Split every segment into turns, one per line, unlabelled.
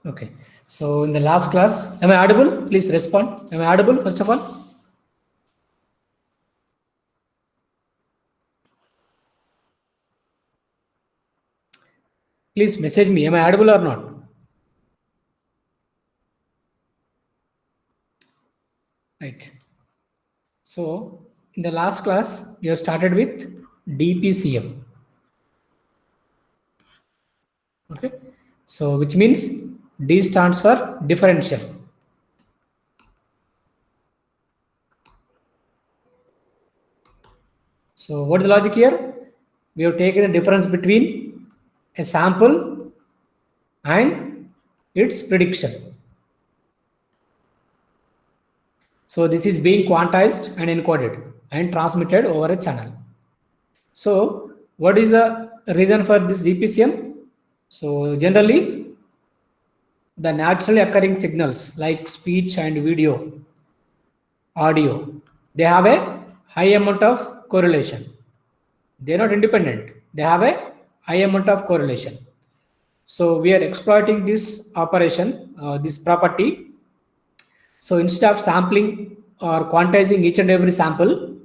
Okay. So in the last class, am I audible? Please respond. Am I audible first of all? Please message me. Am I audible or not? Right. So in the last class, we have started with DPCM. Okay. So which means D stands for differential. So what is the logic here? We have taken the difference between a sample and its prediction. So this is being quantized and encoded and transmitted over a channel. So what is the reason for this DPCM? So generally, the naturally occurring signals like speech and video, audio, they have a high amount of correlation. They are not independent. They have a high amount of correlation. So we are exploiting this operation, this property. So instead of sampling or quantizing each and every sample,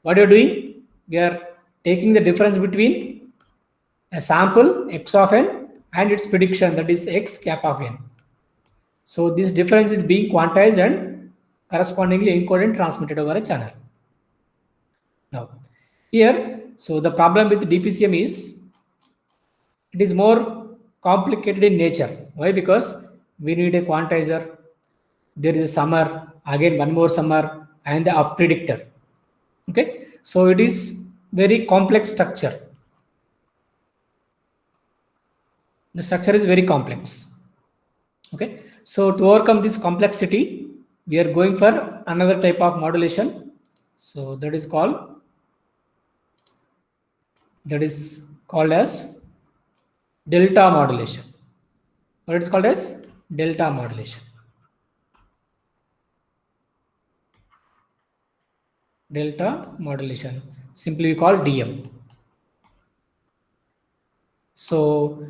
what you're doing, we are taking the difference between a sample x of n and its prediction, that is x cap of n. So this difference is being quantized and correspondingly encoded and transmitted over a channel. Now here, so the problem with DPCM is it is more complicated in nature. Why? Because we need a quantizer, there is a summer, again one more summer, and the up predictor. Okay, so it is very complex structure. The structure is very complex. Okay, so to overcome this complexity, we are going for another type of modulation. So that is called as delta modulation. What it is called as delta modulation. Delta modulation, simply we call DM. So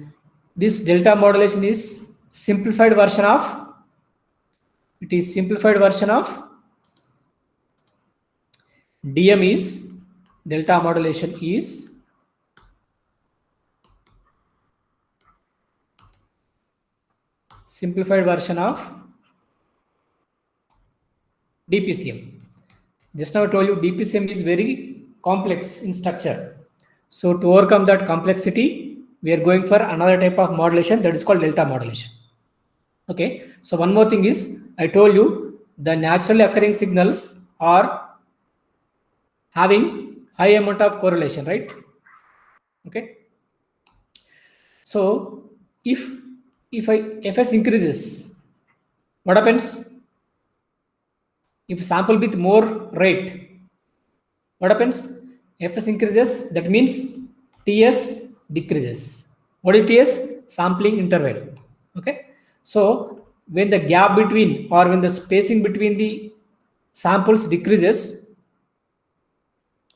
this delta modulation is simplified version of DM is delta modulation is simplified version of DPCM. Just now I told you DPCM is very complex in structure. So to overcome that complexity, we are going for another type of modulation that is called delta modulation. Okay. So one more thing is, I told you the naturally occurring signals are having high amount of correlation, right? Okay. So if fs increases, what happens? If sample with more rate, what happens? Fs increases, that means Ts decreases. What is Ts? Sampling interval. Okay. So when the gap between or when the spacing between the samples decreases,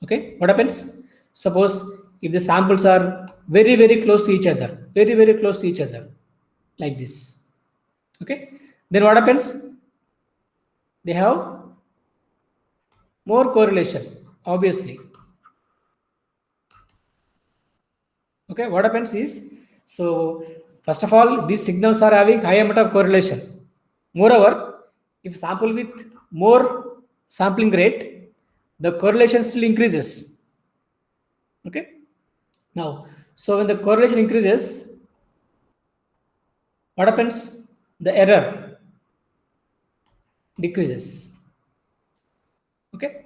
okay, what happens? Suppose if the samples are very, very close to each other, like this. Okay. Then what happens? They have more correlation, obviously. Okay, what happens is, so first of all, these signals are having high amount of correlation. Moreover, if sample with more sampling rate, the correlation still increases. Okay. Now, so when the correlation increases, what happens? The error decreases. Okay.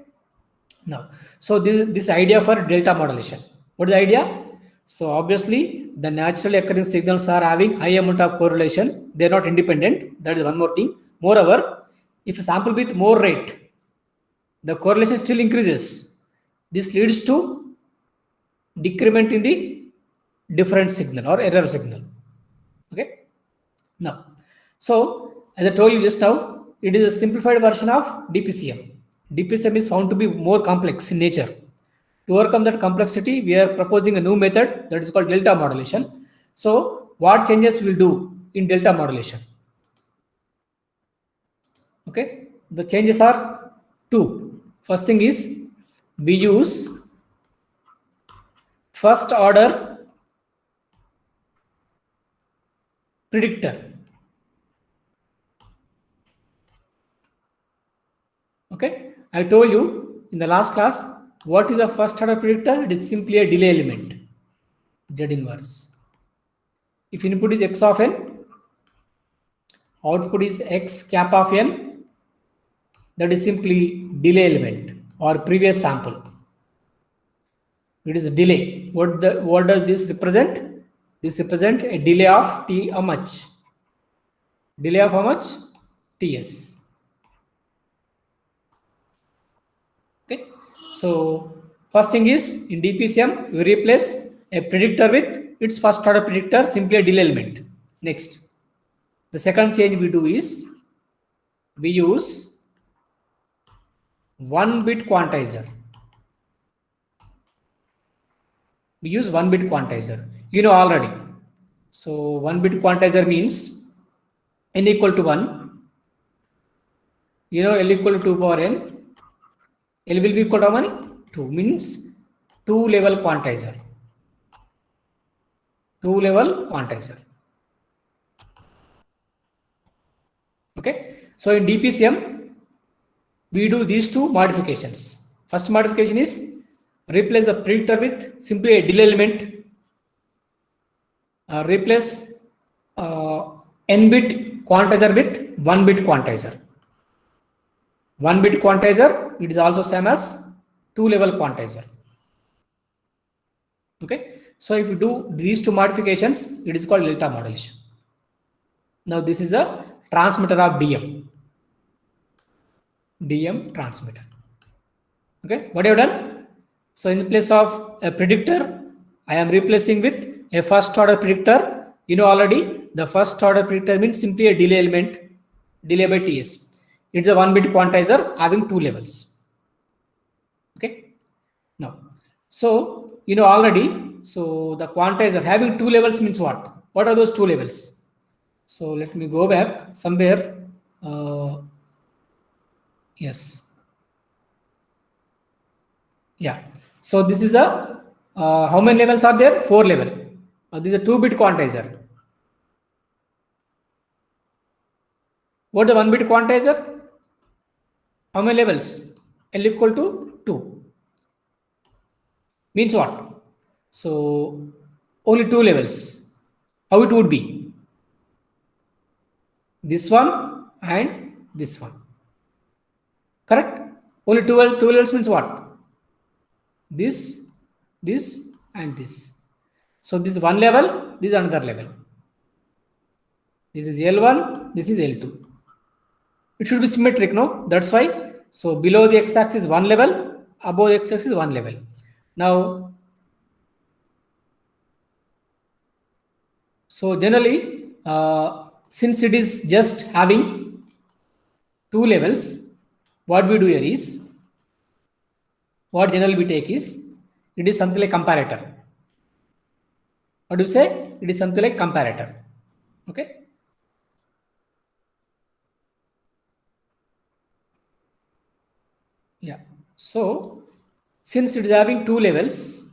Now, so this idea for delta modulation. What is the idea? So obviously, the naturally occurring signals are having high amount of correlation. They are not independent. That is one more thing. Moreover, if a sample with more rate, the correlation still increases. This leads to decrement in the different signal or error signal. Okay. Now, so as I told you just now, it is a simplified version of DPCM. DPCM is found to be more complex in nature. To overcome that complexity, we are proposing a new method that is called delta modulation. So what changes we'll do in delta modulation. Okay, the changes are two. First thing is we use first order predictor. Okay, I told you in the last class what is a first order predictor. It is simply a delay element, Z inverse. If input is x of n, output is x cap of n, that is simply delay element or previous sample. It is a delay. What does this represent? This represents a delay of t. How much? Delay of how much? Ts. Okay. So first thing is in DPCM you replace a predictor with its first order predictor, simply a delay element. Next, the second change we do is we use 1-bit quantizer. We use 1-bit quantizer. You know already. So 1-bit quantizer means n equal to 1. You know L equal to 2 power n. L will be equal to how many? 2 means 2-level quantizer. 2-level quantizer. Okay. So in DPCM, we do these two modifications. First modification is replace the predictor with simply a delay element. Replace n-bit quantizer with 1-bit quantizer. 1-bit quantizer, it is also same as 2-level quantizer. Okay. So if you do these two modifications, it is called delta modulation. Now this is a transmitter of DM transmitter. Okay, what have you done? So in the place of a predictor, I am replacing with a first order predictor. You know already the first order predictor means simply a delay element, delay by Ts. It's a 1-bit quantizer having 2 levels. Okay. Now, so you know already, so the quantizer having 2 levels means what? What are those 2 levels? So let me go back somewhere. Yes. Yeah. So this is the how many levels are there? 4 level. This is a 2-bit quantizer. What is the 1-bit quantizer? How many levels? L equal to 2. Means what? So only 2 levels. How it would be? This one and this one. Correct? Only 2 levels means what? This, and this. So this is one level, this is another level. This is L1, this is L2. It should be symmetric, no? That's why. So below the x-axis is 1 level, above the x-axis is 1 level. Now, so generally, since it is just having 2 levels, what we do here is, what generally we take is, it is something like comparator. What do you say? It is something like comparator. Okay. Yeah. So since it is having 2 levels,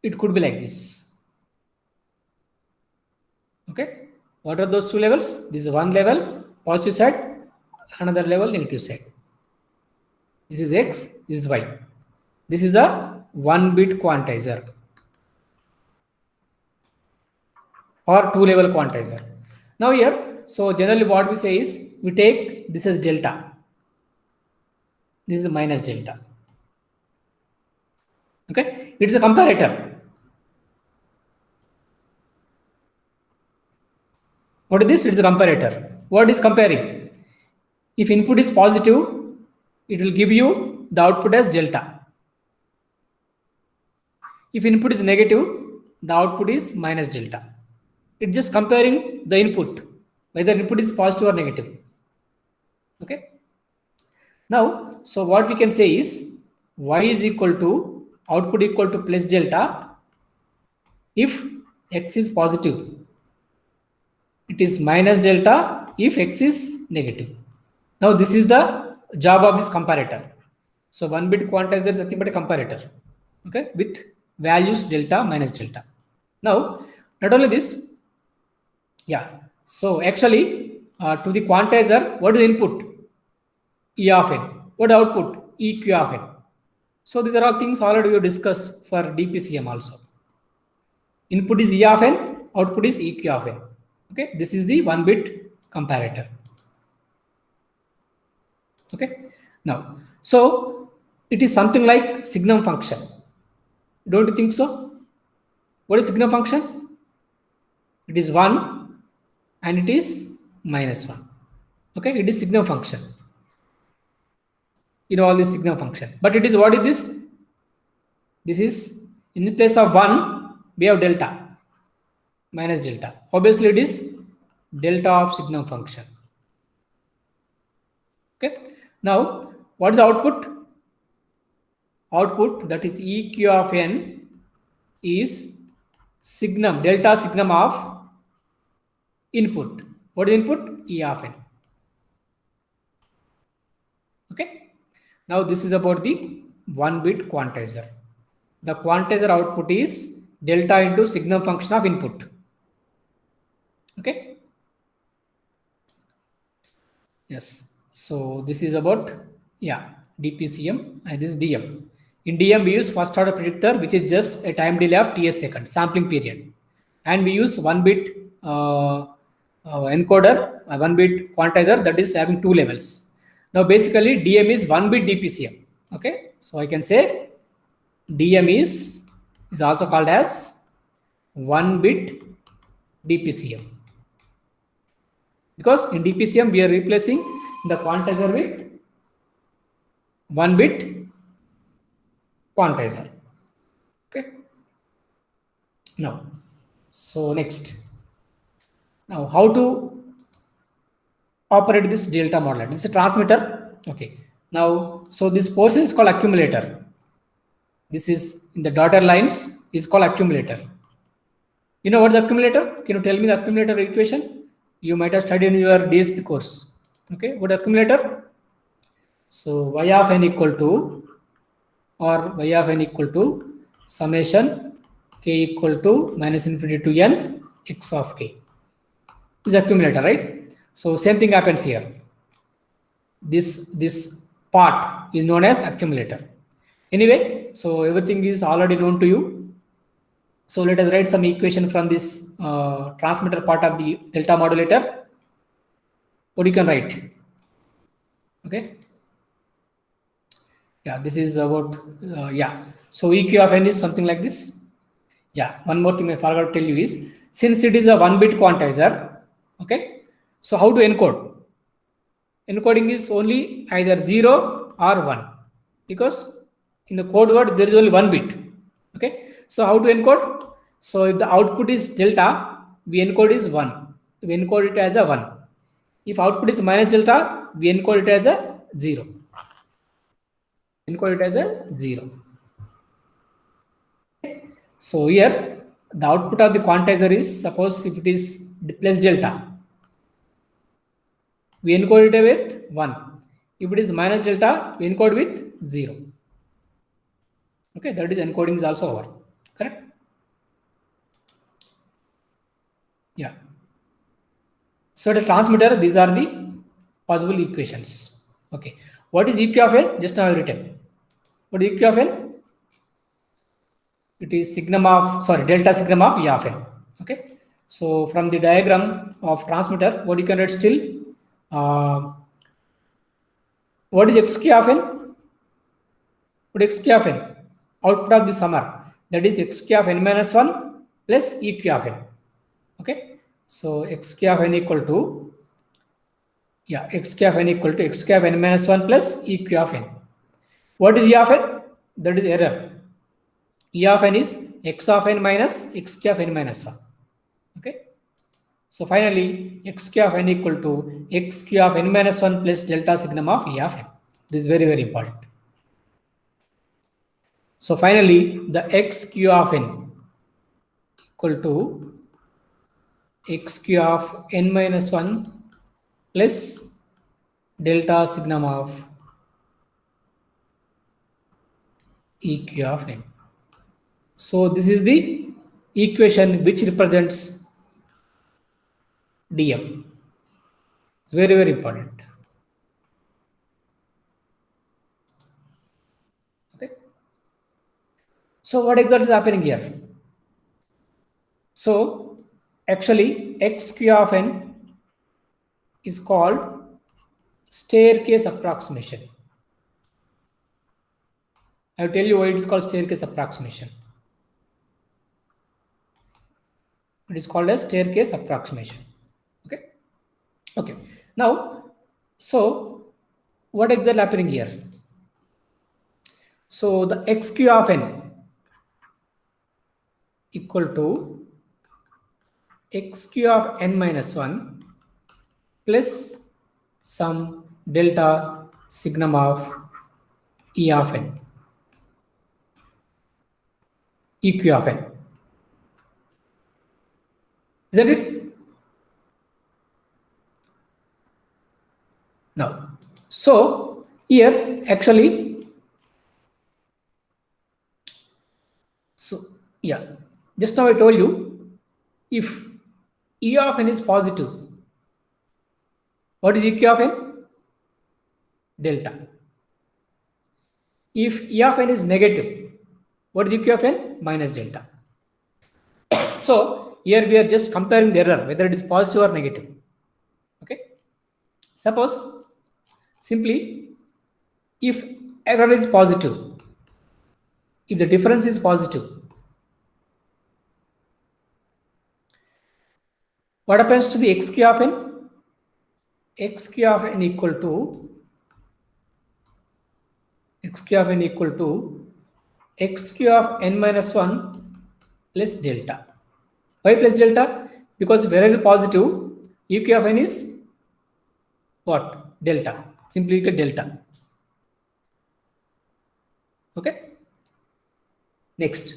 it could be like this. Okay. What are those 2 levels? This is one level, positive side, another level, negative side. This is X, this is Y. This is the 1-bit quantizer or 2-level quantizer. Now here, so generally what we say is, we take this as delta. This is minus delta. Okay. It is a comparator. What is this? It is a comparator. What is comparing? If input is positive, it will give you the output as delta. If input is negative, the output is minus delta. It's just comparing the input, whether input is positive or negative. Okay. Now, so what we can say is y is equal to output equal to plus delta if x is positive. it is minus delta if x is negative. Now this is the job of this comparator. So 1-bit quantizer is nothing but a comparator, okay, with values delta minus delta. Now, not only this, yeah. So actually, to the quantizer, what is the input? E of n. What output? EQ of n. So these are all things already we discussed for DPCM also. Input is E of n, output is EQ of n. Okay, this is the 1-bit comparator. Okay, now, so it is something like signum function. Don't you think so? What is signum function? It is 1 and it is minus 1. Okay, it is signum function. You know all this signum function. But it is, what is this? This is, in place of 1, we have delta, minus delta. Obviously, it is delta of signum function. Okay. Now, what is the output? Output, that is EQ of n, is signum, delta signum of input. What is input? E of n. Okay. Now, this is about the 1-bit quantizer. The quantizer output is delta into signum function of input. Okay. Yes. So this is about, yeah, DPCM and this is DM. In DM, we use first order predictor, which is just a time delay of TS seconds, sampling period. And we use 1-bit encoder, 1-bit quantizer, that is having 2 levels. Now, basically, DM is 1-bit DPCM. Okay. So I can say DM is also called as 1-bit DPCM. Because in DPCM, we are replacing the quantizer with 1-bit quantizer. Okay. Now, so next. Now, how to operate this delta model? It's a transmitter. Okay. Now, so this portion is called accumulator. This is in the dotted lines is called accumulator. You know what is accumulator? Can you tell me the accumulator equation? You might have studied in your DSP course. Okay. What accumulator? So y of n equal to, or y of n equal to summation k equal to minus infinity to n x of k is accumulator, right? So same thing happens here. This part is known as accumulator. Anyway, so everything is already known to you. So let us write some equation from this transmitter part of the delta modulator. What you can write? Okay. Yeah, this is about, yeah. So EQ of n is something like this. Yeah, one more thing I forgot to tell you is, since it is a 1-bit quantizer, okay, so how to encode? Encoding is only either 0 or 1, because in the code word there is only 1 bit. Okay, so how to encode? So if the output is delta, we encode is 1. We encode it as a 1. If output is minus delta, we encode it as a 0. Encode it as a 0. So here the output of the quantizer is, suppose if it is plus delta, we encode it with 1. If it is minus delta, we encode with 0. Okay, that is encoding is also over. Correct? Yeah. So the transmitter, these are the possible equations. Okay. What is EQ of n? Just now I have written. What is EQ of n? It is signum of, sorry, delta signum of E of n. Okay. So from the diagram of transmitter, what you can write still? What is xk of n? What is xk of n? Output of the summer. That is xk of n minus 1 plus EQ of n. Okay. So xk of n equal to, yeah, xk of n equal to xk of n minus 1 plus EQ of n. What is E of n? That is error. E of n is x of n minus xk of n minus 1. Okay. So finally, xk of n equal to xq of n minus 1 plus delta signum of E of n. This is very, very important. So finally, the xq of n equal to xq of n minus 1 plus delta signum of eq of n. So this is the equation which represents dm. It's very, very important. Okay. So what exactly is happening here? So actually xq of n is called staircase approximation. I'll tell you why it is called staircase approximation. It is called as staircase approximation. Okay. Okay. Now, so what exactly happening here? So the xq of n equal to xq of n minus 1 plus some delta signum of e of n, eq of n. Isn't it? Now, so here actually, so yeah, just now I told you if e of n is positive, what is eq of n? Delta. If e of n is negative, what is eq of n? Minus delta. So here we are just comparing the error, whether it is positive or negative. Okay. Suppose simply if error is positive, if the difference is positive, what happens to the xq of n? Xq of n equal to xq of n equal to xq of n minus 1 plus delta. Why plus delta? Because if error is positive, eq of n is what? Delta. Simply equal delta. Okay. Next,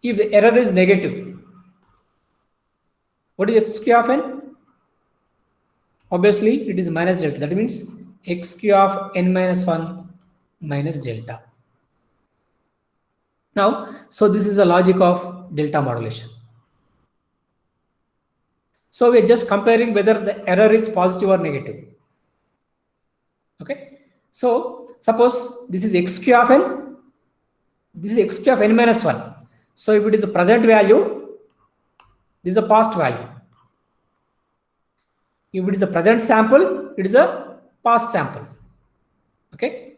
if the error is negative, what is xq of n? Obviously, it is minus delta. That means xq of n minus 1 minus delta. Now, so this is the logic of delta modulation. So we are just comparing whether the error is positive or negative. Okay. So suppose this is xq of n, this is xq of n minus 1. So if it is a present value, this is a past value. If it is a present sample, it is a past sample. Okay.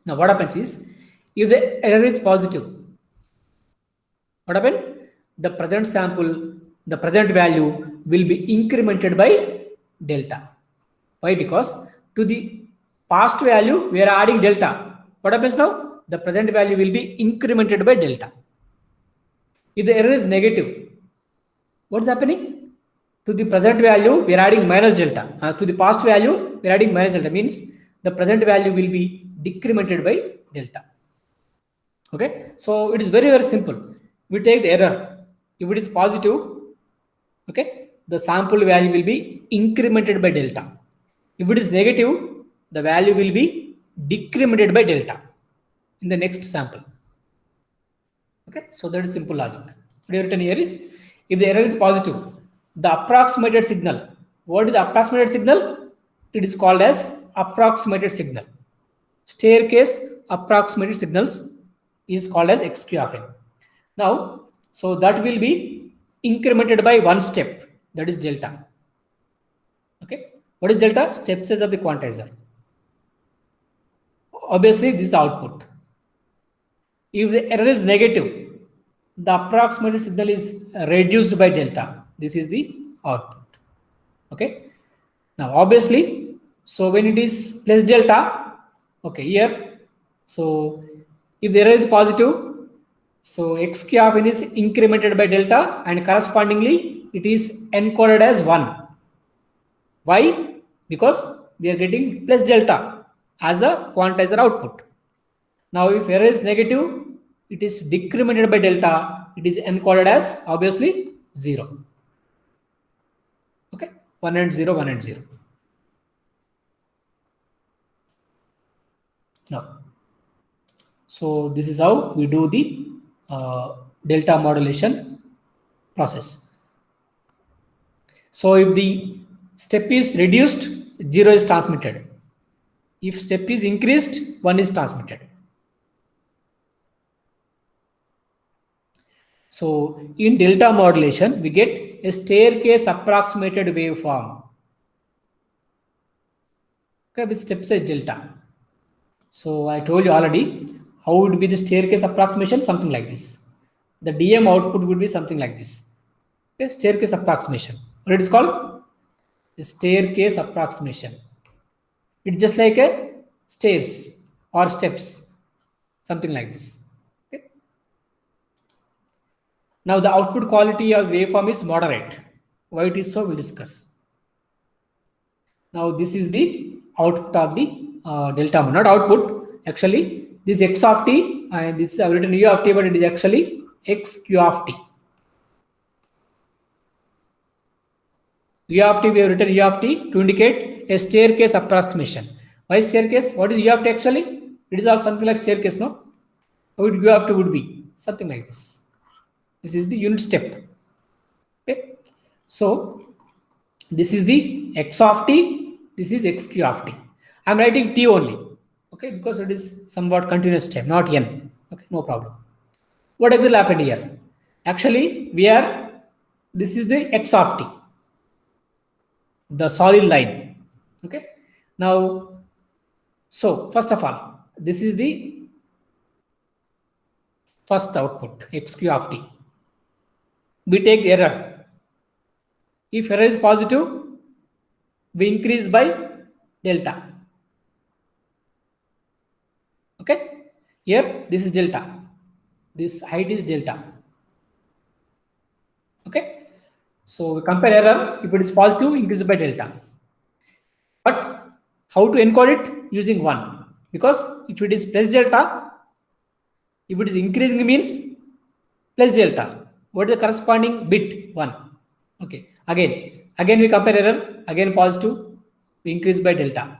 Now what happens is, if the error is positive, what happened? The present sample, the present value will be incremented by delta. Why? Because to the past value, we are adding delta. What happens now? The present value will be incremented by delta. If the error is negative, what is happening? To the present value, we are adding minus delta. To the past value, we are adding minus delta. Means the present value will be decremented by delta. Okay. So it is very, very simple. We take the error. If it is positive, okay, the sample value will be incremented by delta. If it is negative, the value will be decremented by delta in the next sample. Okay, so that is simple logic. What you written here is, if the error is positive, the approximated signal. What is approximated signal? It is called as approximated signal. Staircase approximated signals is called as xq of n. Now, so that will be incremented by one step, that is delta. Okay, what is delta? Step size of the quantizer. Obviously, this is output. If the error is negative, the approximated signal is reduced by delta. This is the output. Okay. Now, obviously, so when it is plus delta, okay, here, so if the error is positive, so xq of n is incremented by delta and correspondingly it is encoded as 1. Why? Because we are getting plus delta as a quantizer output. Now, if error is negative, it is decremented by delta. It is encoded as obviously 0. 1 and 0, 1 and 0. Now, so this is how we do the delta modulation process. So if the step is reduced, 0 is transmitted. If step is increased, 1 is transmitted. So in delta modulation, we get a staircase approximated waveform. Okay, with step size delta. So I told you already how would be the staircase approximation, something like this. The DM output would be something like this. Okay, staircase approximation. What it is called? A staircase approximation. It's just like a stairs or steps, something like this. Okay. Now the output quality of waveform is moderate. Why it is so, we'll discuss. Now this is the output of the delta, not output. Actually, this x of t and this is I've written u of t, but it is actually x q of t. U of t, we have written u of t to indicate a staircase approximation. Why staircase? What is u of t actually? It is also something like staircase, no? How would u of t would be? Something like this. This is the unit step. Okay. So this is the x of t, this is xq of t. I am writing t only, okay, because it is somewhat continuous time, not n. Okay, no problem. What exactly happened here? Actually, this is the x of t, the solid line. Okay. Now, so first of all, this is the first output, xq of t. We take the error. If error is positive, we increase by delta. Okay, here this is delta, this height is delta. Okay, so we compare error. If it is positive, increase by delta. But how to encode it? Using 1, because if it is plus delta, if it is increasing means plus delta. What is the corresponding bit? 1. Okay, again we compare error. Again positive, we increase by delta.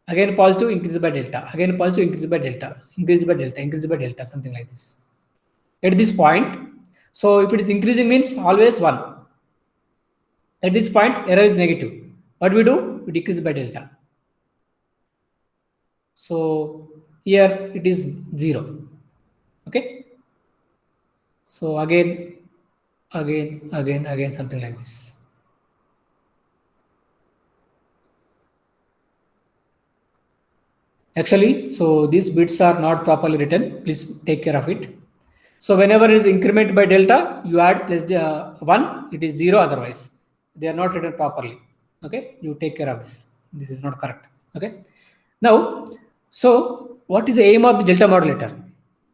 Again positive, increase by delta. Again positive, increase by delta. Increase by delta, increase by delta, something like this. At this point, so if it is increasing means always 1. At this point, error is negative. What we do? We decrease by delta. So here it is 0. Okay. So again, something like this. Actually, so these bits are not properly written. Please take care of it. So whenever it is increment by delta, you add plus 1, it is 0 otherwise. They are not written properly. Okay, you take care of this. This is not correct. Okay. Now, so what is the aim of the delta modulator?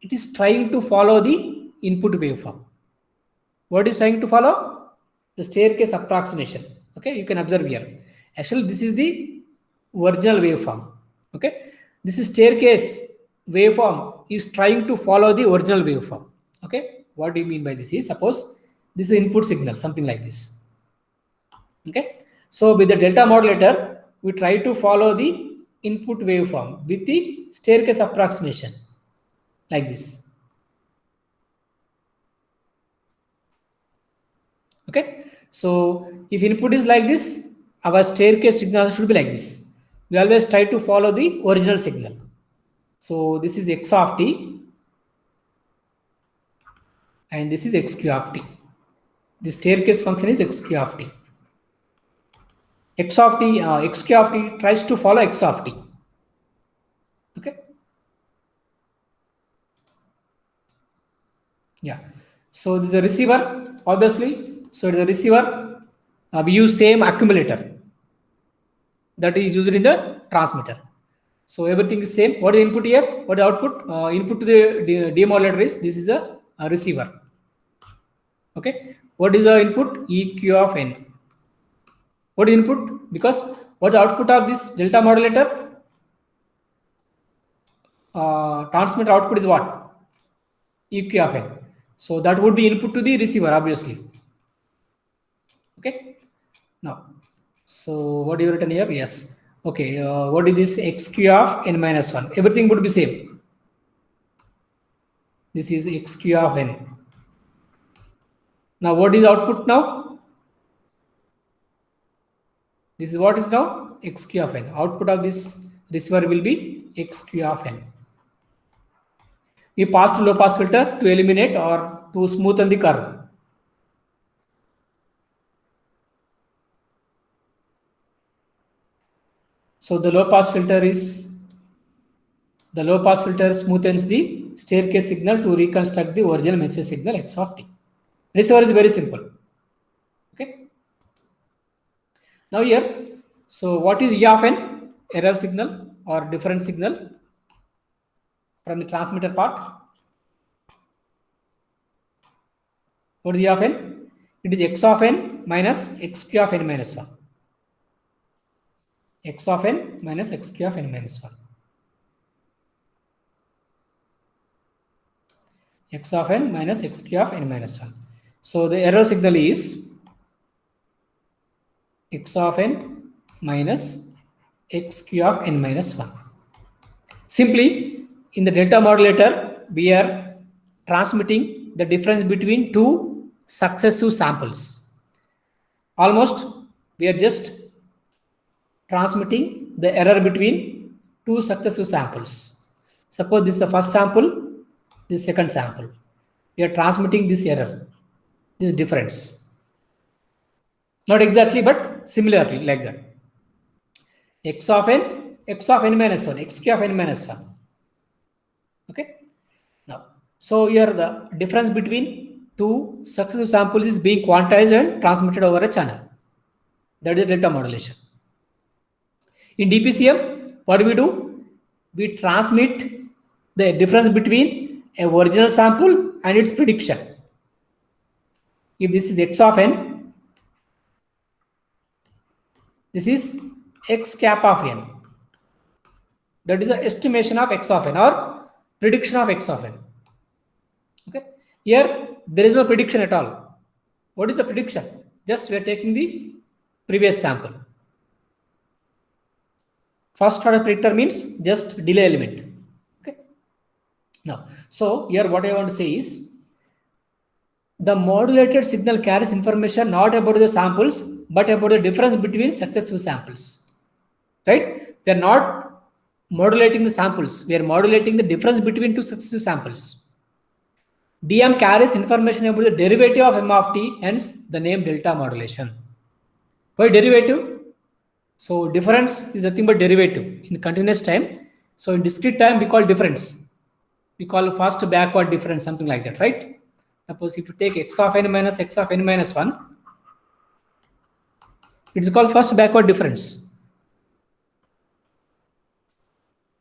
It is trying to follow the input waveform. What is trying to follow? The staircase approximation. Okay, you can observe here. Actually, this is the original waveform. Okay, this is staircase waveform is trying to follow the original waveform. Okay, what do you mean by this? Is suppose this is input signal, something like this. Okay, so with the delta modulator, we try to follow the input waveform with the staircase approximation like this. Okay, so if input is like this, our staircase signal should be like this. We always try to follow the original signal. So this is x of t and this is xq of t. The staircase function is xq of t. X of t, xq of t tries to follow x of t. Okay. Yeah. So this is a receiver, obviously. So it is a receiver. We use same accumulator that is used in the transmitter. So everything is same. What is input here? What is output? Input to the demodulator is this is a receiver. Okay. What is the input? EQ of n. What is input? Because what is the output of this delta modulator? Transmitter output is what? EQ of n. So that would be input to the receiver, obviously. Okay. Now, So what you written here? Yes. Okay. What is this xq of n minus 1? Everything would be same. This is xq of n. Now what is output now? This is what is now xq of n. Output of this receiver will be xq of n. We pass to low pass filter to eliminate or to smoothen the curve. So the low pass filter smoothens the staircase signal to reconstruct the original message signal x of t. Receiver is very simple. Okay. Now here, so what is E of n? Error signal or difference signal from the transmitter part. What is E of n? It is x of n minus xq of n minus 1. X of n minus xq of n minus 1. X of n minus xq of n minus 1. So the error signal is x of n minus xq of n minus 1. Simply, in the delta modulator, we are transmitting the difference between two successive samples. Almost, we are just transmitting the error between two successive samples. Suppose this is the first sample, this is second sample. We are transmitting this error, this difference. Not exactly, but similarly like that. X of n minus 1, xq of n minus 1. Okay. Now, so here the difference between two successive samples is being quantized and transmitted over a channel. That is delta modulation. In DPCM, what do? We transmit the difference between a original sample and its prediction. If this is x of n, this is x cap of n. That is the estimation of x of n or prediction of x of n. Okay. Here there is no prediction at all. What is the prediction? Just we are taking the previous sample. First order predictor means just delay element. Okay. Now, so here what I want to say is the modulated signal carries information not about the samples but about the difference between successive samples. Right? They are not modulating the samples. We are modulating the difference between two successive samples. DM carries information about the derivative of m of t, hence the name delta modulation. Why derivative? So difference is nothing but derivative in continuous time. So in discrete time, we call difference. We call first backward difference, something like that, right? Suppose if you take x of n minus x of n minus 1, it's called first backward difference.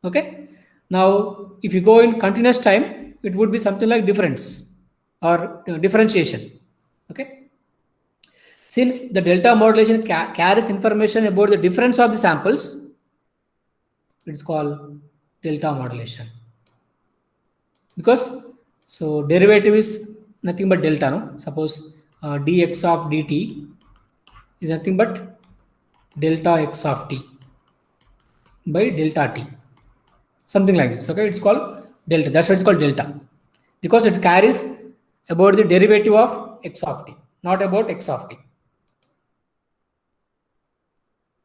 Okay. Now, if you go in continuous time, it would be something like difference or differentiation. Okay. Since the delta modulation carries information about the difference of the samples, it's called delta modulation. Because so derivative is nothing but delta, no? Suppose dx of dt is nothing but delta x of t by delta t. Something like this. Okay, it's called delta. That's why it's called delta. Because it carries about the derivative of x of t, not about x of t.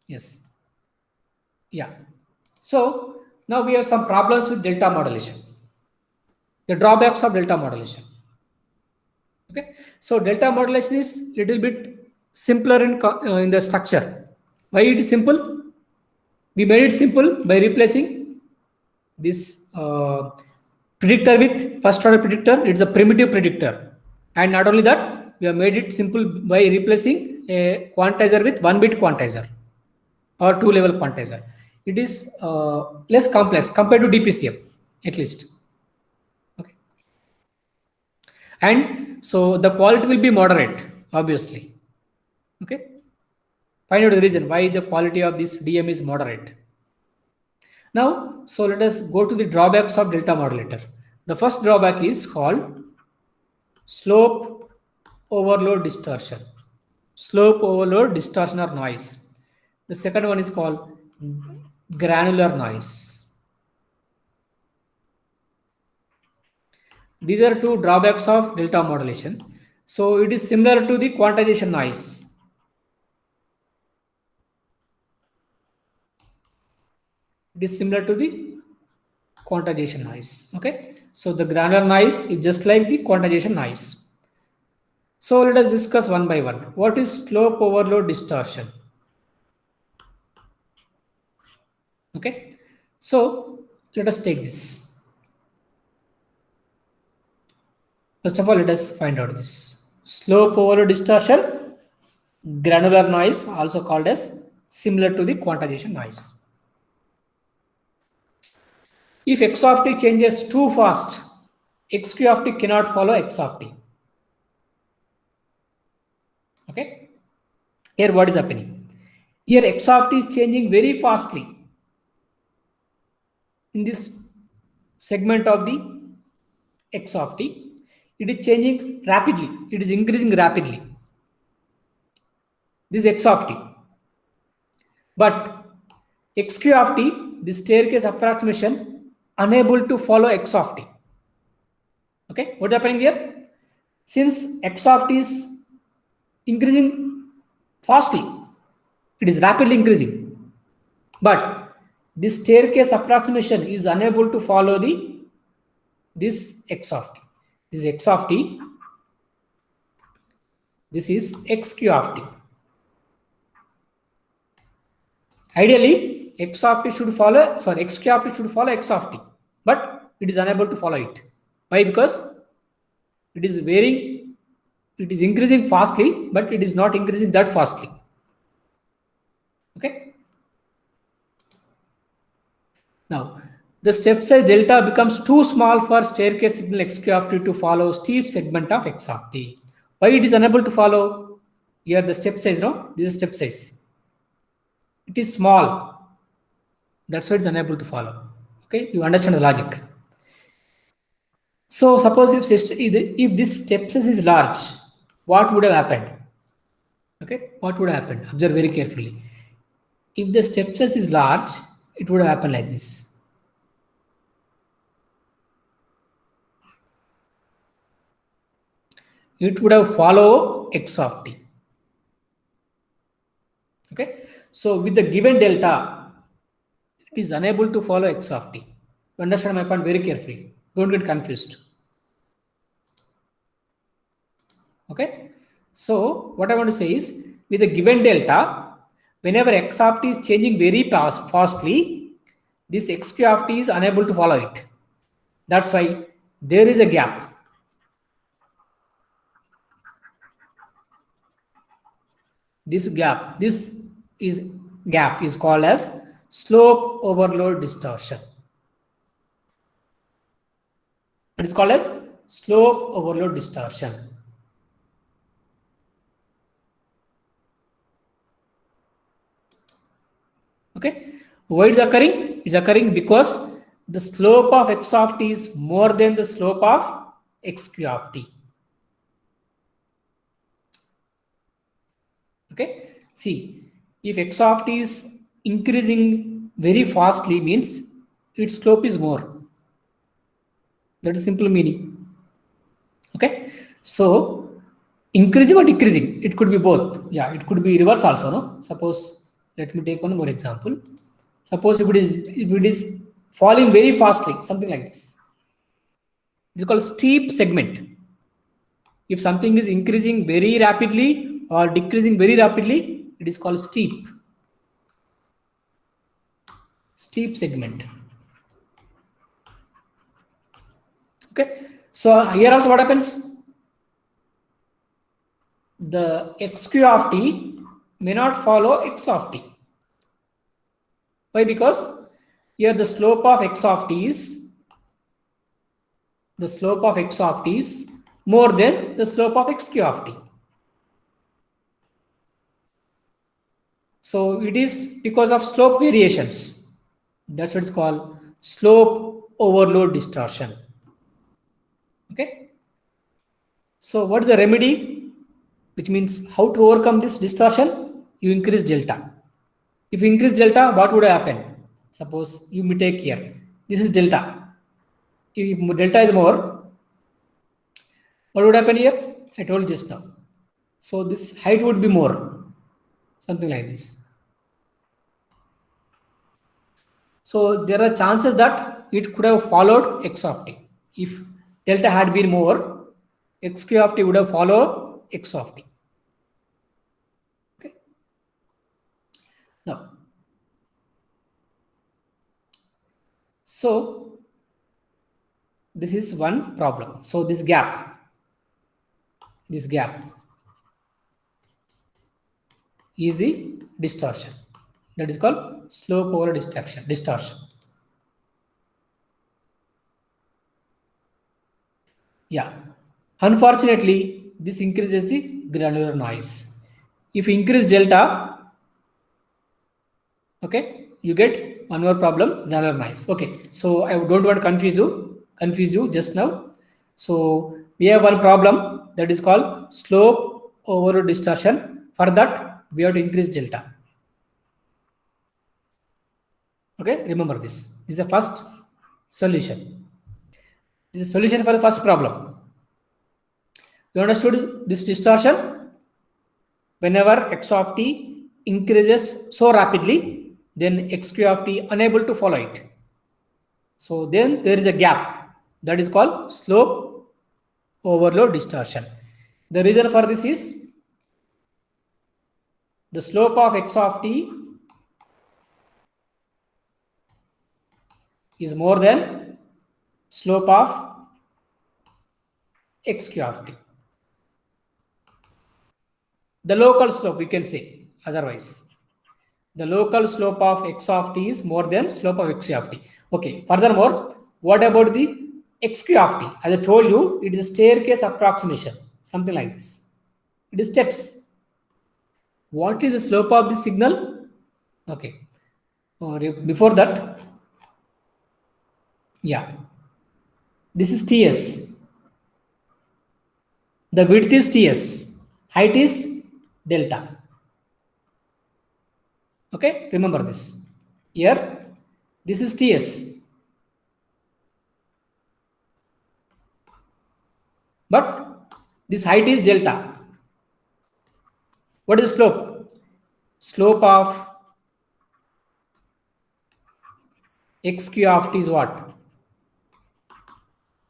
Yes. Yeah. So now we have some problems with delta modulation. The drawbacks of delta modulation. Okay. So delta modulation is little bit simpler in the structure. Why it is simple? We made it simple by replacing this predictor with first order predictor. It's a primitive predictor. And not only that, we have made it simple by replacing a quantizer with 1-bit quantizer or 2-level quantizer. It is less complex compared to DPCM, at least. Okay. And so the quality will be moderate, obviously. Okay. Find out the reason why the quality of this DM is moderate. Now, so let us go to the drawbacks of delta modulator. The first drawback is called slope overload distortion. Slope overload distortion or noise. The second one is called granular noise. These are two drawbacks of delta modulation. So it is similar to the quantization noise. It is similar to the quantization noise. Okay. So the granular noise is just like the quantization noise. So let us discuss one by one. What is slope overload distortion? Okay. So let us take this. First of all, let us find out this. Slope overload distortion, granular noise, also called as similar to the quantization noise. If x of t changes too fast, xq of t cannot follow x of t. Okay. Here what is happening? Here x of t is changing very fastly in this segment of the x of t. It is changing rapidly. It is increasing rapidly. This x of t. But xq of t, the staircase approximation, unable to follow x of t. Okay, what's happening here? Since x of t is increasing fastly, it is rapidly increasing, but this staircase approximation is unable to follow this x of t. This is x of t. This is xq of t. Ideally, x of t should follow, xq of t should follow x of t, but it is unable to follow it. Why? Because it is varying, it is increasing fastly, but it is not increasing that fastly. Okay. Now, the step size delta becomes too small for staircase signal xq of t to follow steep segment of x of t. Why it is unable to follow? Here the step size, no? This is step size. It is small. That's why it's unable to follow. Okay, you understand the logic. So suppose if this step size is large, what would have happened? Okay, what would have happened? Observe very carefully. If the step size is large, it would happen like this. It would have follow x of t. Okay, so with the given delta, it is unable to follow x of t. You understand my point very carefully. Don't get confused. Okay, so what I want to say is, with the given delta, whenever x of t is changing very fastly, this xq of t is unable to follow it. That's why there is a gap. This gap is called as slope overload distortion. It is called as slope overload distortion. Okay, why it is occurring? It is occurring because the slope of x of t is more than the slope of xq of t. Okay, see, if x of t is increasing very fastly, means its slope is more. That is simple meaning. Okay, so increasing or decreasing, it could be both. Yeah, it could be reverse also. No, suppose let me take one more example. Suppose if it is falling very fastly, something like this. It's called steep segment. If something is increasing very rapidly or decreasing very rapidly, it is called steep segment. Okay, so here also what happens? The xq of t may not follow x of t. Why? Because here the slope of x of t is more than the slope of xq of t. So it is because of slope variations. That's what it's called, slope overload distortion. Okay. So what is the remedy? Which means how to overcome this distortion? You increase delta. If you increase delta, what would happen? Suppose you may take here. This is delta. If delta is more, what would happen here? I told you just now. So this height would be more, something like this. So there are chances that it could have followed x of t. If delta had been more, x cube of t would have followed x of t. Okay. Now, so this is one problem. So this gap is the distortion. That is called slope over distortion. Yeah. Unfortunately, this increases the granular noise. If you increase delta, okay, you get one more problem, granular noise. Okay, so I don't want to confuse you just now. So we have one problem that is called slope over distortion. For that, we have to increase delta. Okay, remember this. This is the first solution. This is a solution for the first problem. You understood this distortion? Whenever x of t increases so rapidly, then x q of t unable to follow it. So then there is a gap that is called slope overload distortion. The reason for this is the slope of x of t is more than slope of x q of t. The local slope, we can say otherwise. The local slope of x of t is more than slope of x of t. Okay, furthermore, what about the xq of t? As I told you, it is a staircase approximation, something like this. It is steps. What is the slope of the signal? Okay, before that, yeah, this is Ts. The width is Ts, height is delta. Okay, remember this. Here, this is Ts. But this height is delta. What is the slope? Slope of xq of t is what?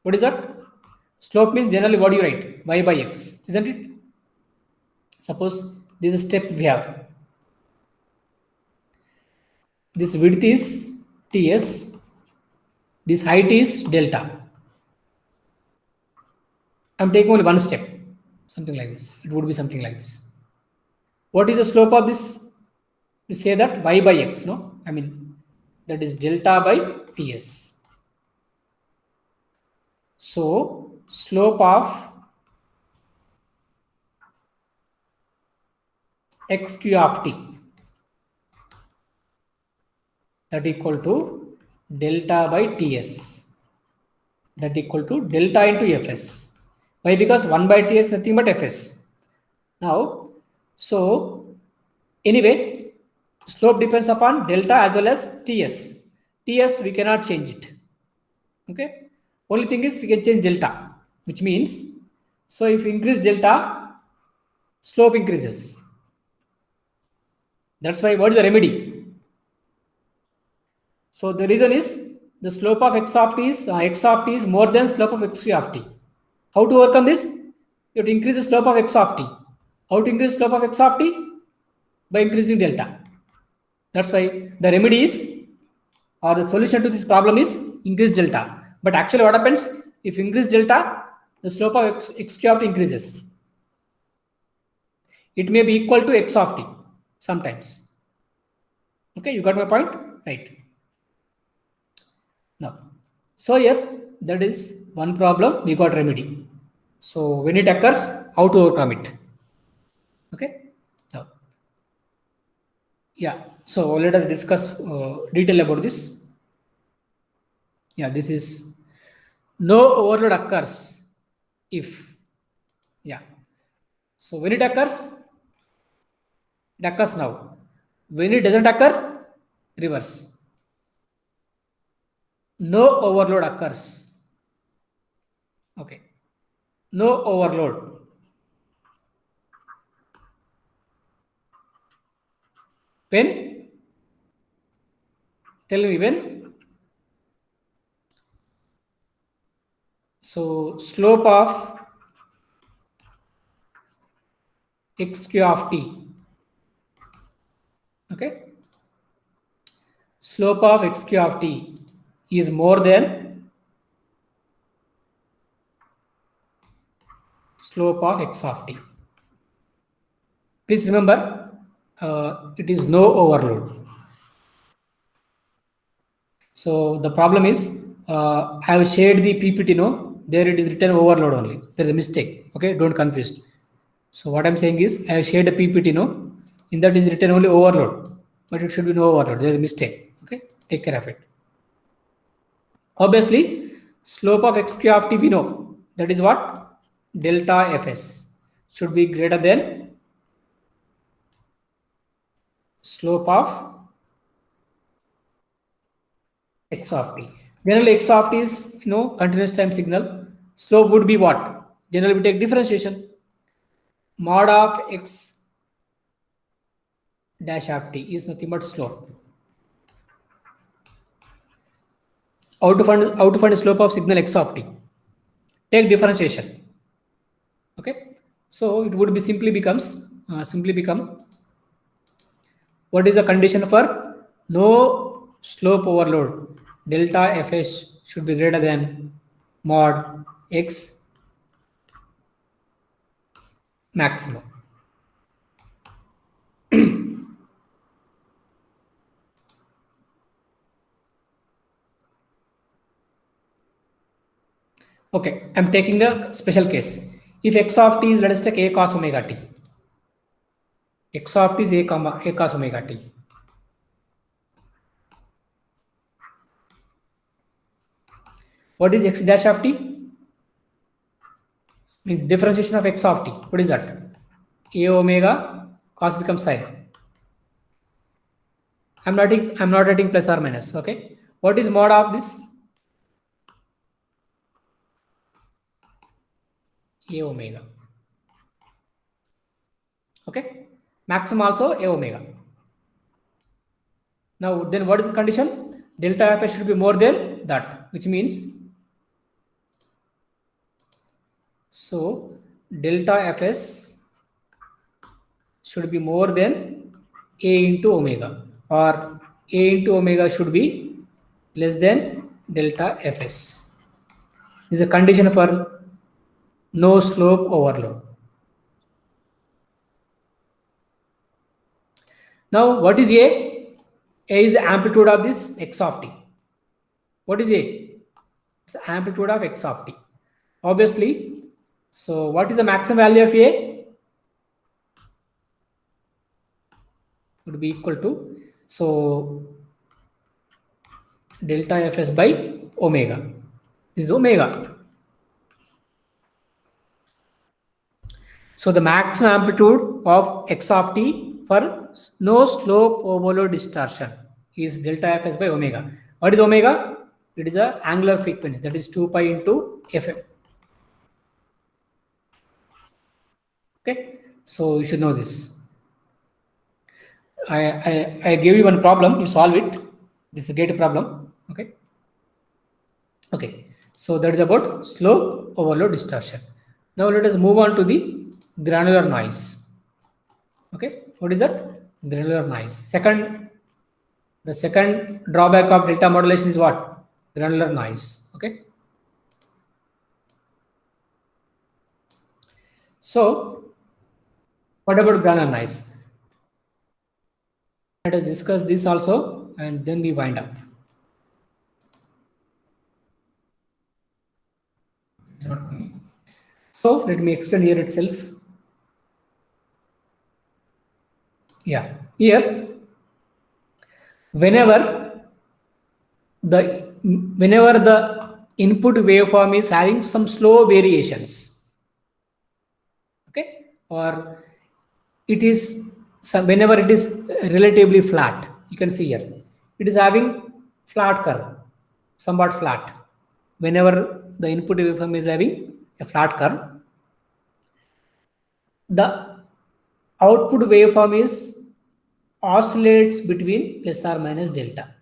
What is that? Slope means generally what do you write? Y by x, isn't it? Suppose this is step we have. This width is Ts. This height is delta. I'm taking only one step. Something like this. It would be something like this. What is the slope of this? We say that y by x, no? I mean, that is delta by Ts. So, slope of xq of t that equal to delta by Ts that equal to delta into Fs. Why? Because 1 by Ts is nothing but Fs. Now, so anyway, slope depends upon delta as well as Ts. Ts we cannot change it. Okay. Only thing is we can change delta, which means, so if you increase delta, slope increases. That's why what is the remedy? So the reason is the slope of x of t is more than slope of x of t. How to overcome this? You have to increase the slope of x of t. How to increase slope of x of t? By increasing delta. That's why the remedy is, or the solution to this problem is increase delta. But actually what happens? If you increase delta, the slope of x of t increases. It may be equal to x of t sometimes. Okay, you got my point? Right. Now, so here that is one problem we got remedy. So when it occurs, how to overcome it? Okay. Now, yeah. So let us discuss detail about this. Yeah, this is no overload occurs if, yeah. So when it occurs now. When it doesn't occur, reverse. No overload occurs. Okay. No overload. When? Tell me when. So slope of xq of t. Okay. Slope of xq of t is more than slope of x of t. Please remember, it is no overload. So the problem is, I have shared the PPT. No, there it is written overload only. There is a mistake. Okay, don't confuse. So what I'm saying is, I have shared a PPT. No, in that is written only overload, but it should be no overload. There is a mistake. Okay, take care of it. Obviously, slope of xq of t we know, that is what, delta fs should be greater than slope of x of t. Generally, x of t is continuous time signal. Slope would be what? Generally, we take differentiation. Mod of x dash of t is nothing but slope. How to find the slope of signal x of t? Take differentiation. Okay, so it would be simply become what is the condition for no slope overload? Delta fs should be greater than mod x maximum. Okay, I'm taking a special case. If x of t is, let us take a cos omega t. X of t is a cos omega t. What is x dash of t? Means differentiation of x of t. What is that? A omega cos becomes sin. I'm not writing plus or minus. Okay. What is mod of this? A omega. Okay. Maximum also a omega. Now then what is the condition? Delta fs should be more than that, which means so delta fs should be more than a into omega, or a into omega should be less than delta fs. This is a condition for no slope overload. Now what is a? A is the amplitude of this x of t. What is a? It's the amplitude of x of t. Obviously, so what is the maximum value of a? Would be equal to, so delta fs by omega. This is omega. So the maximum amplitude of x of t for no slope overload distortion is delta fs by omega. What is omega? It is a angular frequency, that is 2 pi into fm. Okay, so you should know this. I gave you one problem, you solve it. This is a gate problem. Okay. Okay. So that is about slope overload distortion. Now let us move on to the granular noise. Okay. What is that? Granular noise. The second drawback of delta modulation is what? Granular noise. Okay. So what about granular noise? Let us discuss this also and then we wind up. So let me explain here itself. Yeah, here whenever the input waveform is having some slow variations, okay, or it is whenever it is relatively flat, you can see here, it is having flat curve, somewhat flat. Whenever the input waveform is having a flat curve, the output waveform is oscillates between plus or minus delta.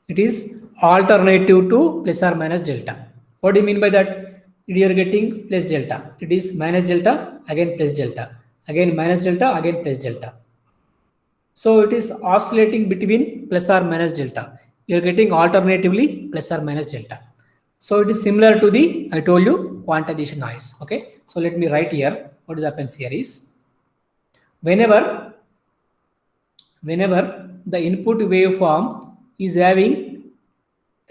It is alternative to plus or minus delta. What do you mean by that? You are getting plus delta. It is minus delta, again plus delta, again minus delta, again plus delta. So it is oscillating between plus or minus delta. You are getting alternatively plus or minus delta. So it is similar to the, I told you, quantization noise. Okay. So let me write here. What happens here is, whenever the input waveform is having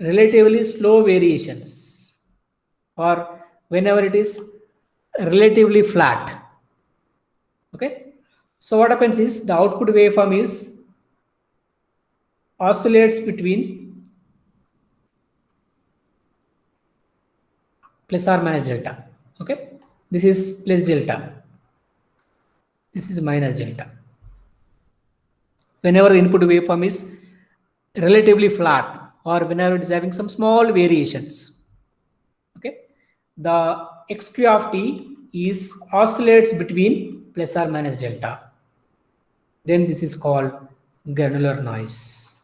relatively slow variations, or whenever it is relatively flat. Okay. So what happens is the output waveform is oscillates between plus or minus delta. Okay. This is plus delta. This is minus delta. Whenever the input waveform is relatively flat, or whenever it is having some small variations. Okay. The xq of t is oscillates between plus or minus delta. Then this is called granular noise.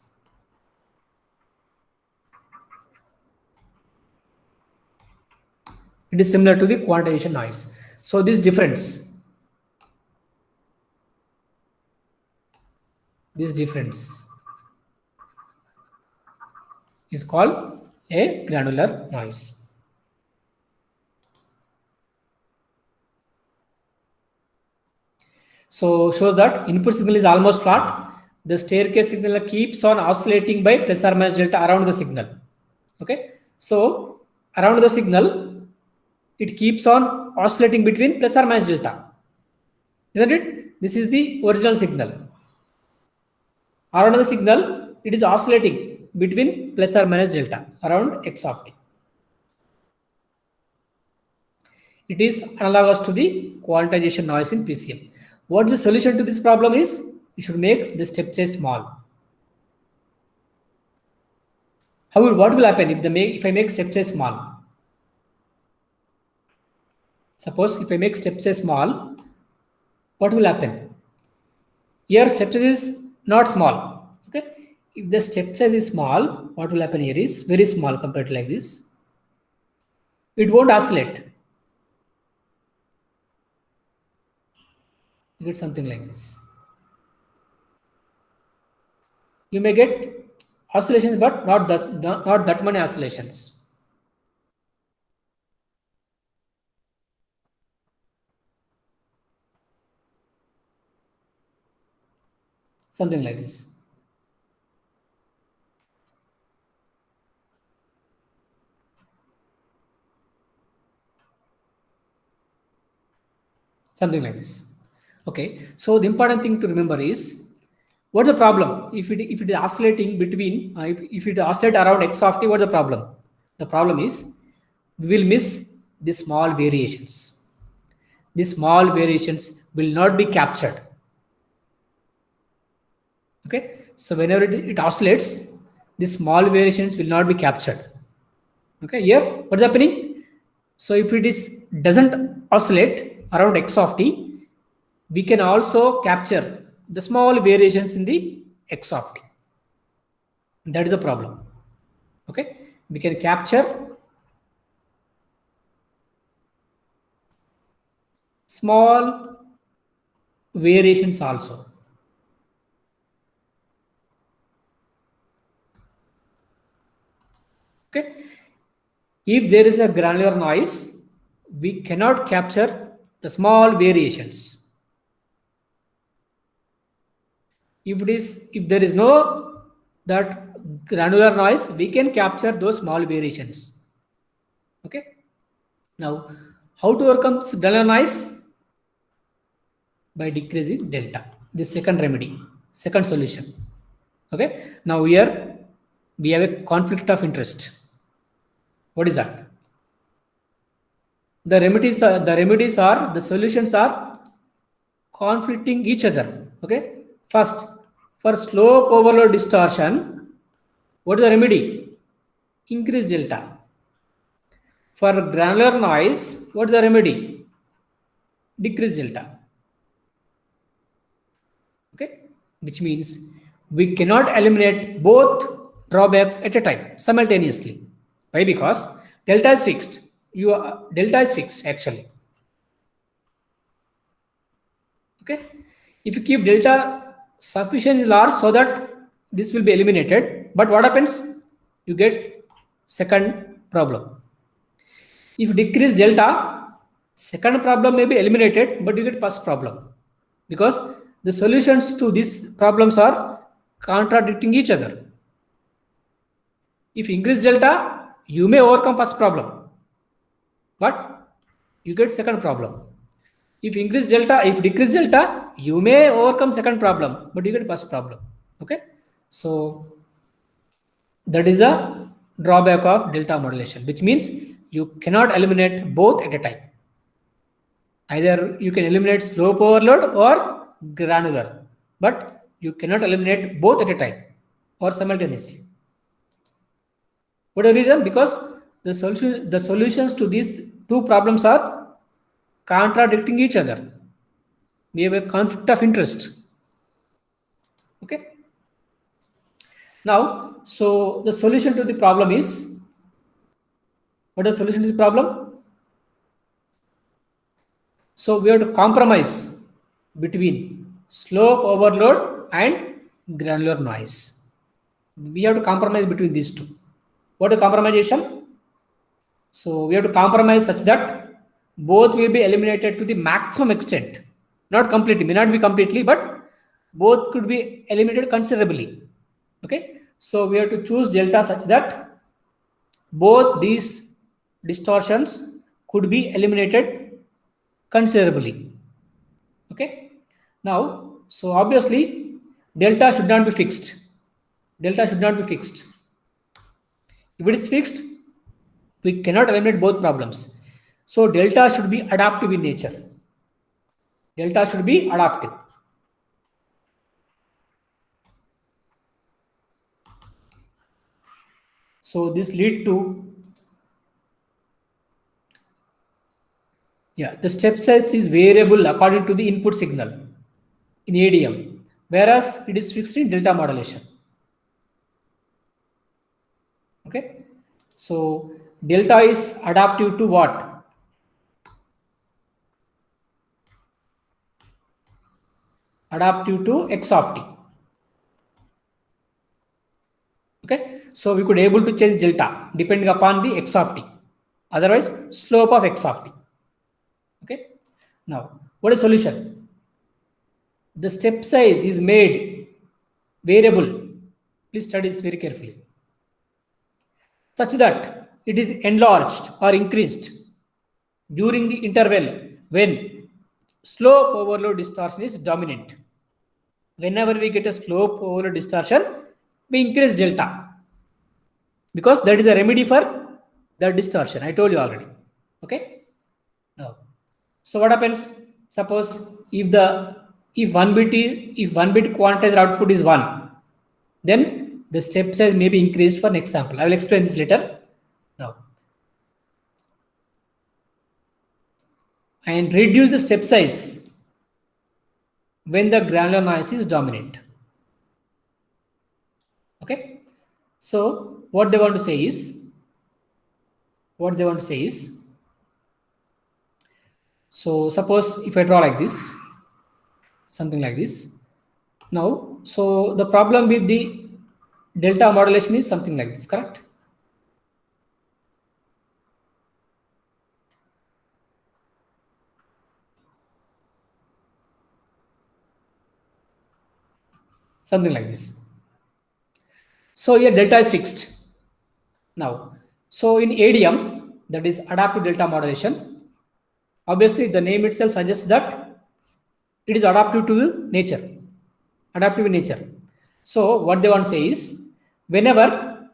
It is similar to the quantization noise. So this difference is called a granular noise. So shows that input signal is almost flat. The staircase signal keeps on oscillating by plus or minus delta around the signal. Okay. So around the signal, it keeps on oscillating between plus or minus delta. Isn't it? This is the original signal. Around the signal, it is oscillating between plus or minus delta around x of t. It is analogous to the quantization noise in PCM. What the solution to this problem is? You should make the step size small. What will happen if I make step size small? Suppose if I make step size small, what will happen? Here step size is not small. Okay. If the step size is small, what will happen here is very small compared to like this. It won't oscillate. You get something like this. You may get oscillations, but not that many oscillations. Something like this. Something like this. Okay. So the important thing to remember is, what's the problem? If it is oscillating between, if it oscillates around x of t, what's the problem? The problem is we will miss the small variations. The small variations will not be captured. Okay. So whenever it oscillates, the small variations will not be captured. Okay. Here, what's happening? So if it is doesn't oscillate around x of t, we can also capture the small variations in the x of t. That is the problem. Okay. We can capture small variations also. Okay. If there is a granular noise, we cannot capture the small variations. If there is no that granular noise, we can capture those small variations. Okay. Now, how to overcome this granular noise? By decreasing delta. The second remedy, second solution. Okay. Now here we have a conflict of interest. What is that? the solutions are conflicting each other. Okay. First, for slope overload distortion, what is the remedy? Increase delta. For granular noise, what is the remedy? Decrease delta. Okay, which means we cannot eliminate both drawbacks at a time simultaneously. Why? Because delta is fixed. Delta is fixed actually. Okay, if you keep delta sufficiently large so that this will be eliminated, but what happens? You get second problem. If you decrease delta, second problem may be eliminated, but you get first problem because the solutions to these problems are contradicting each other. If you increase delta, you may overcome first problem, but you get second problem. If you decrease delta, you may overcome second problem, but you get first problem. Okay, so that is a drawback of delta modulation, which means you cannot eliminate both at a time. Either you can eliminate slope overload or granular, but you cannot eliminate both at a time or simultaneously. What is the reason? Because the solutions to these two problems are contradicting each other. We have a conflict of interest. Okay. Now, so the solution to the problem is, what is the solution to the problem? So we have to compromise between slope overload and granular noise. We have to compromise between these two. What is compromisation? So we have to compromise such that both will be eliminated to the maximum extent. Not completely, may not be completely, but both could be eliminated considerably. Okay. So we have to choose delta such that both these distortions could be eliminated considerably. Okay. Now, so obviously delta should not be fixed. Delta should not be fixed. If it is fixed, we cannot eliminate both problems. So delta should be adaptive in nature. Delta should be adaptive. So this lead to, the step size is variable according to the input signal in ADM, whereas it is fixed in delta modulation. Okay, so delta is adaptive to what? Adaptive to x of t. Okay, so we could able to change delta depending upon the x of t, otherwise slope of x of t. Okay, now what is solution? The step size is made variable. Please study this very carefully, such that it is enlarged or increased during the interval when slope overload distortion is dominant. Whenever we get a slope overload distortion, we increase delta because that is a remedy for the distortion. I told you already. Okay. Now, so what happens? Suppose if one bit quantized output is 1, then the step size may be increased for next sample. I will explain this later. Now, and reduce the step size when the granular noise is dominant. Okay, so what they want to say is, so suppose if I draw like this, something like this. Now, so the problem with the delta modulation is something like this, correct? Something like this. So here delta is fixed. Now, so in ADM, that is adaptive delta modulation, obviously the name itself suggests that it is adaptive to nature, adaptive in nature. So what they want to say is, whenever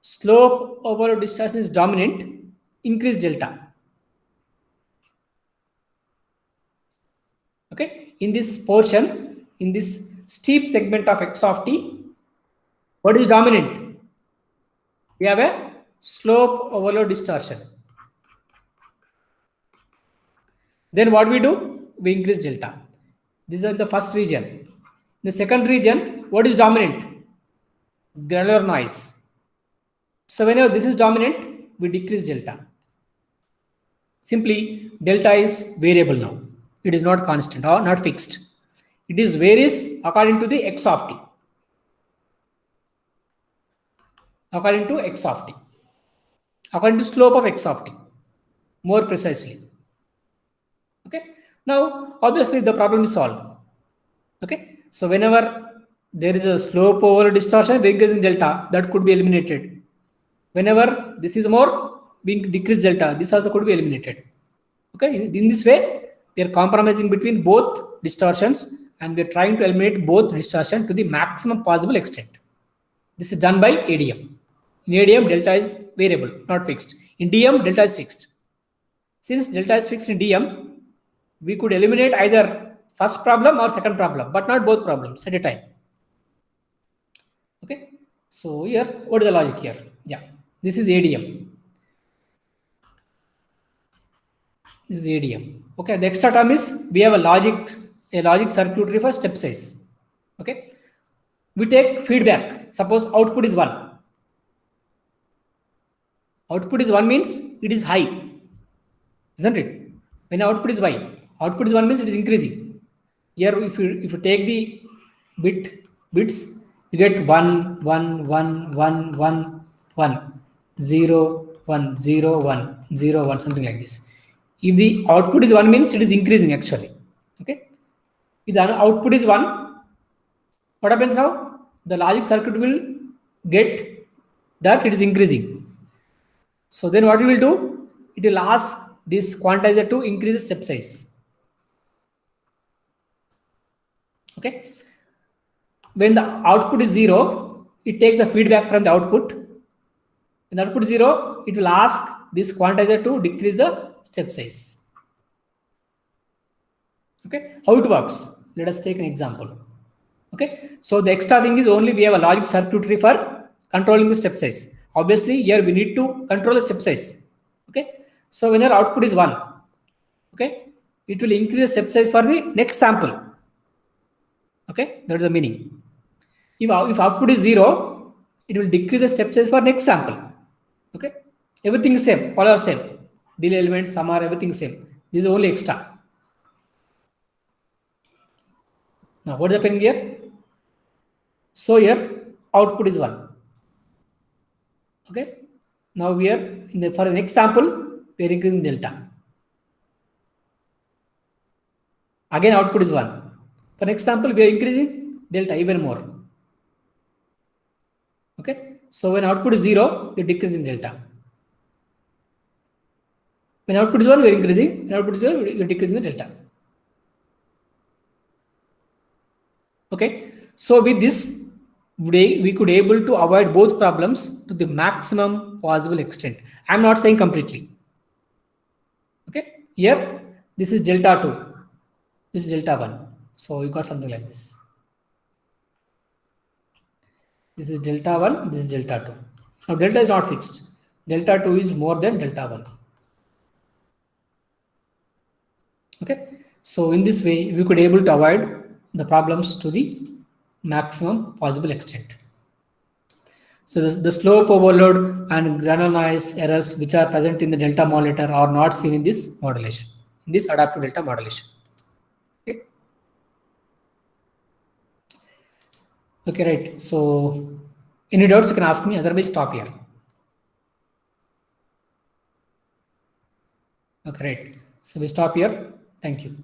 slope overload distortion is dominant, increase delta. Okay, in this portion, in this steep segment of x of t, what is dominant? We have a slope overload distortion. Then what we do? We increase delta. This is the first region. In the second region, what is dominant? Granular noise. So whenever this is dominant, we decrease delta. Simply, delta is variable now. It is not constant or not fixed. It is varies according to the x of t. According to x of t. According to slope of x of t. More precisely. Okay. Now, obviously, the problem is solved. Okay. So whenever there is a slope over distortion, we increase in delta, that could be eliminated. Whenever this is more, being decreased delta, this also could be eliminated. Okay. In this way, we are compromising between both distortions and we are trying to eliminate both distortion to the maximum possible extent. This is done by ADM. In ADM, delta is variable, not fixed. In DM, delta is fixed. Since delta is fixed in DM, we could eliminate either first problem or second problem, but not both problems at a time. Okay. So here, what is the logic here? Yeah, this is ADM. This is ADM. Okay. The extra term is we have a logic circuitry for step size. Okay. We take feedback. Suppose output is 1. Output is 1 means it is high, isn't it? When output is y, output is 1 means it is increasing. Here, if you take the bits, you get 1, 1, 1, 1, 1, 1, 0, 1, 0, 1, 0, 1, something like this. If the output is 1 means it is increasing actually. Okay. If the output is 1, what happens now? The logic circuit will get that it is increasing. So then what it will do? It will ask this quantizer to increase the step size. Okay. When the output is 0, it takes the feedback from the output. When the output is 0, it will ask this quantizer to decrease the step size. Okay. How it works? Let us take an example. Okay. So the extra thing is only we have a logic circuitry for controlling the step size. Obviously, here we need to control the step size. Okay. So when your output is 1, okay, it will increase the step size for the next sample. Okay, that is the meaning. If output is 0, it will decrease the step size for next sample. Okay, everything is same, all are same. Delay elements, sum are everything same. This is only extra. Now, what is happening here? So here output is 1. Okay. Now we are for the next sample, we are increasing delta. Again output is 1. For next sample, we are increasing delta even more. Okay. So when output is 0, we are decreasing delta. When output is 1, we are increasing. When output is 0, we are decreasing the delta. Okay. So with this, we could able to avoid both problems to the maximum possible extent. I'm not saying completely. Okay. Here, this is delta 2. This is delta 1. So you got something like this. This is delta 1. This is delta 2. Now delta is not fixed. Delta 2 is more than delta 1. Okay. So in this way, we could able to avoid the problems to the maximum possible extent. So the slope overload and granular noise errors which are present in the delta modulator are not seen in this modulation, in this adaptive delta modulation. Okay. Okay, right. So any doubts you can ask me, otherwise stop here. Okay, right. So we stop here. Thank you.